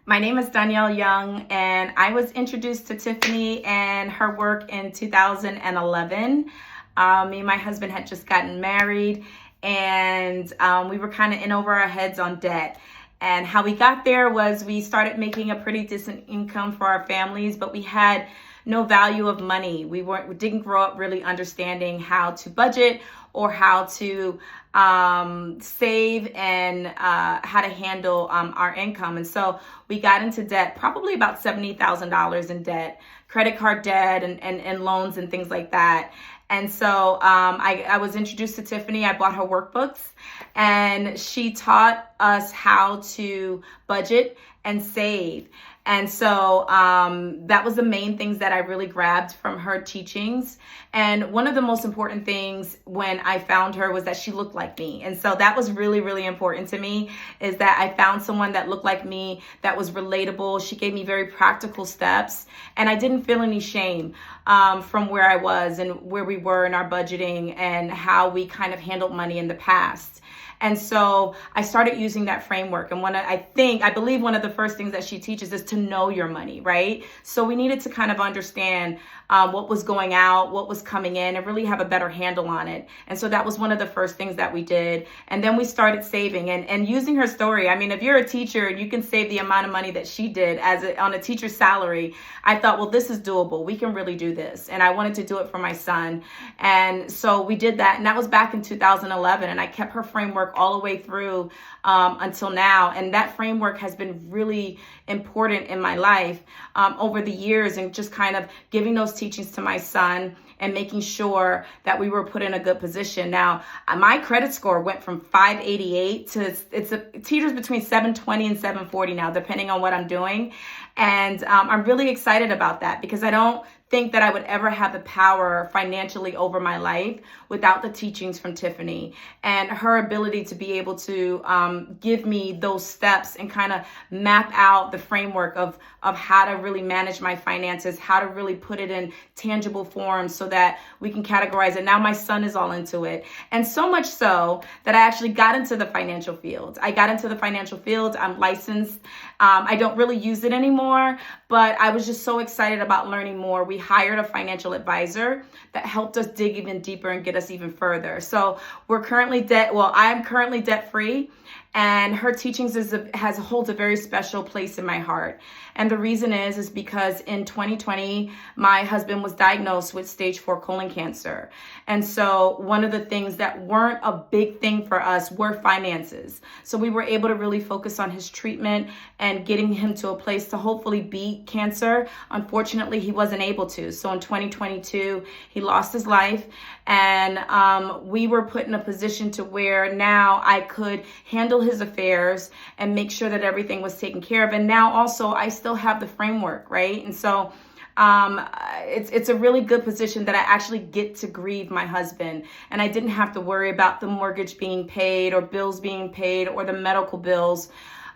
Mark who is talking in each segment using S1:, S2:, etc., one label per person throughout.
S1: My name is Donielle Young, and I was introduced to Tiffany and her work in 2011. Me and my husband had just gotten married, and we were kind of in over our heads on debt. And how we got there was we started making a pretty decent income for our families, but we had no value of money. We didn't grow up really understanding how to budget or how to save and how to handle our income. And so we got into debt, probably about $70,000 in debt, credit card debt and loans and things like that. And so I was introduced to Tiffany. I bought her workbooks, and she taught us how to budget and save. And so that was the main things that I really grabbed from her teachings. And one of the most important things when I found her was that she looked like me. And so that was really, really important to me, is that I found someone that looked like me, that was relatable. She gave me very practical steps, and I didn't feel any shame from where I was and where we were in our budgeting and how we kind of handled money in the past. And so I started using that framework. And I believe one of the first things that she teaches is to know your money, right? So we needed to kind of understand what was going out, what was coming in, and really have a better handle on it. And so that was one of the first things that we did. And then we started saving and using her story. I mean, if you're a teacher and you can save the amount of money that she did on a teacher's salary, I thought, well, this is doable. We can really do this. And I wanted to do it for my son. And so we did that. And that was back in 2011. And I kept her framework all the way through until now. And that framework has been really important in my life over the years, and just kind of giving those teachings to my son and making sure that we were put in a good position. Now, my credit score went from 588 to it teeters between 720 and 740 now, depending on what I'm doing. And I'm really excited about that, because I don't think that I would ever have the power financially over my life without the teachings from Tiffany and her ability to be able to give me those steps and kind of map out the framework of how to really manage my finances, how to really put it in tangible form so that we can categorize it. Now my son is all into it. And so much so that I actually got into the financial field. I'm licensed. I don't really use it anymore, but I was just so excited about learning more. We hired a financial advisor that helped us dig even deeper and get us even further. So I'm currently debt free. And her teachings holds a very special place in my heart. And the reason is because in 2020, my husband was diagnosed with stage 4 colon cancer. And so one of the things that weren't a big thing for us were finances. So we were able to really focus on his treatment and getting him to a place to hopefully beat cancer. Unfortunately, he wasn't able to. So in 2022, he lost his life. And we were put in a position to where now I could handle his affairs and make sure that everything was taken care of. And now also I still have the framework, right? And so it's a really good position that I actually get to grieve my husband, and I didn't have to worry about the mortgage being paid or bills being paid or the medical bills.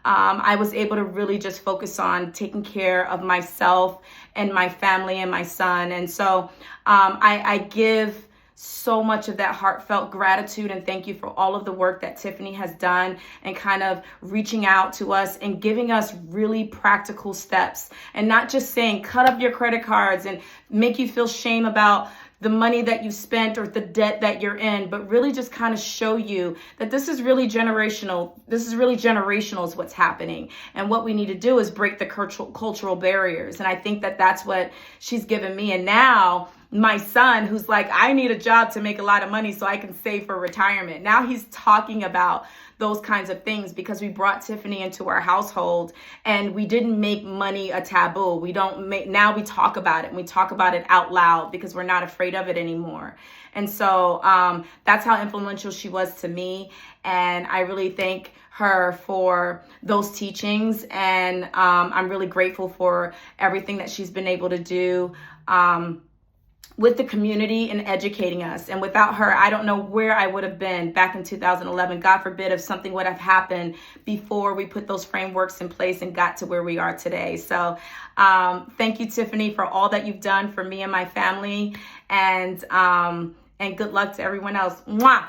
S1: I was able to really just focus on taking care of myself and my family and my son. And so I give so much of that heartfelt gratitude and thank you for all of the work that Tiffany has done and kind of reaching out to us and giving us really practical steps, and not just saying cut up your credit cards and make you feel shame about the money that you spent or the debt that you're in, but really just kind of show you that this is really generational. This is really generational is what's happening. And what we need to do is break the cultural barriers. And I think that that's what she's given me. And now my son, who's like, I need a job to make a lot of money so I can save for retirement. Now he's talking about those kinds of things because we brought Tiffany into our household and we didn't make money a taboo. Now we talk about it, and we talk about it out loud because we're not afraid of it anymore. And so that's how influential she was to me. And I really thank her for those teachings. And I'm really grateful for everything that she's been able to do with the community and educating us. And without her, I don't know where I would have been back in 2011. God forbid if something would have happened before we put those frameworks in place and got to where we are today. So thank you, Tiffany, for all that you've done for me and my family. And good luck to everyone else. Mwah!